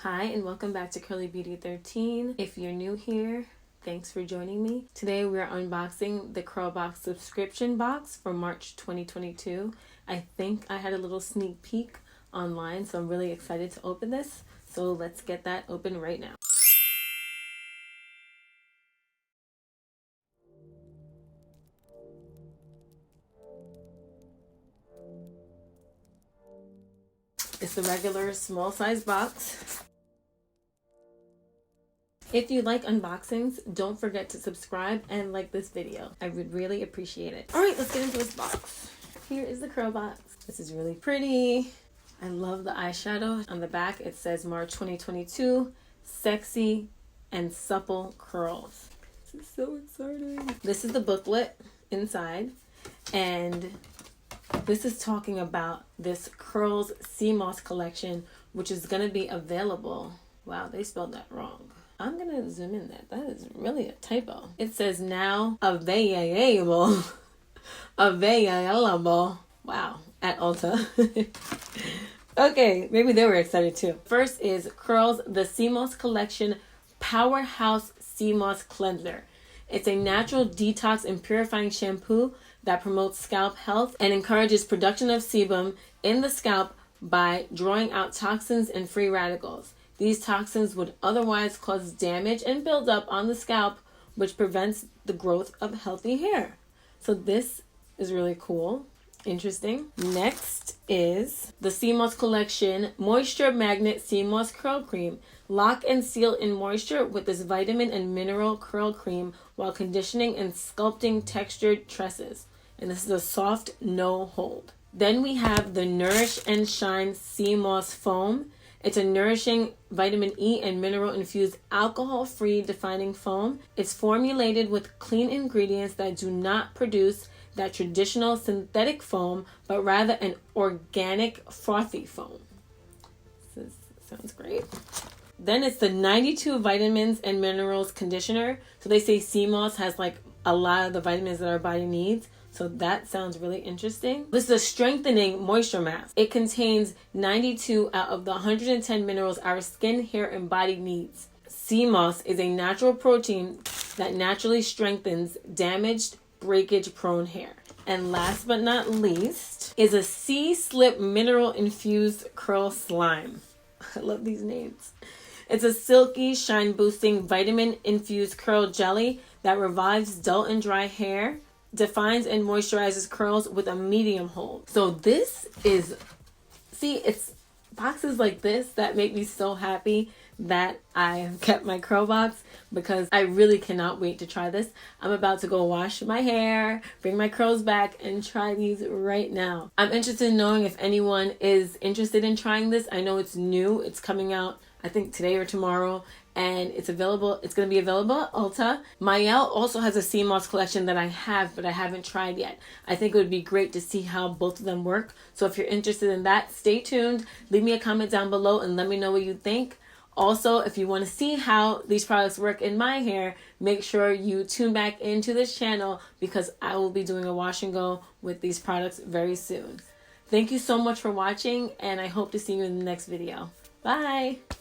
Hi and welcome back to Curly Beauty 13. If you're new here, thanks for joining me. Today we're unboxing the CurlBox subscription box for March 2022. I think I had a little sneak peek online, so I'm really excited to open this. So let's get that open right now. It's the regular small size box. If you like unboxings, don't forget to subscribe and like this video. I would really appreciate it. All right, let's get into this box. Here is the CurlBox. This is really pretty. I love the eyeshadow. On the back, it says March 2022, sexy and supple curls. This is so exciting. This is the booklet inside, and this is talking about this Curls Sea Moss collection, which is gonna be available. Wow, they spelled that wrong. I'm gonna zoom in that is really a typo. It says now available. Available. Wow, at Ulta. Okay, maybe they were excited too. First is Curls the Sea Moss Collection Powerhouse Sea Moss Cleanser. It's a natural detox and purifying shampoo that promotes scalp health and encourages production of sebum in the scalp by drawing out toxins and free radicals. These toxins would otherwise cause damage and buildup on the scalp, which prevents the growth of healthy hair. So this is really cool. Interesting. Next is the Sea Moss Collection Moisture Magnet Sea Moss Curl Cream. Lock and seal in moisture with this vitamin and mineral curl cream while conditioning and sculpting textured tresses. And this is a soft, no hold. Then we have the Nourish and Shine Sea Moss Foam. It's a nourishing vitamin E and mineral infused alcohol-free defining foam. It's formulated with clean ingredients that do not produce that traditional synthetic foam, but rather an organic frothy foam. This sounds great. Then it's the 92 vitamins and minerals conditioner. So they say sea moss has like a lot of the vitamins that our body needs. So that sounds really interesting. This is a strengthening moisture mask. It contains 92 out of the 110 minerals our skin, hair, and body needs. Sea moss is a natural protein that naturally strengthens damaged, breakage-prone hair. And last but not least is a Sea Slip Mineral Infused Curl Slime. I love these names. It's a silky, shine-boosting, vitamin-infused curl jelly that revives dull and dry hair, defines and moisturizes curls with a medium hold. So this is, it's boxes like this that make me so happy that I have kept my CurlBox, because I really cannot wait to try this. I'm about to go wash my hair, bring my curls back, and try these right now. I'm interested in knowing if anyone is interested in trying this. I know it's new. It's coming out, I think, today or tomorrow, and it's available. It's going to be available at Ulta. Mayel also has a Sea Moss collection that I have, but I haven't tried yet. I think it would be great to see how both of them work. So if you're interested in that, stay tuned. Leave me a comment down below and let me know what you think. Also, if you want to see how these products work in my hair, make sure you tune back into this channel, because I will be doing a wash and go with these products very soon. Thank you so much for watching, and I hope to see you in the next video. Bye!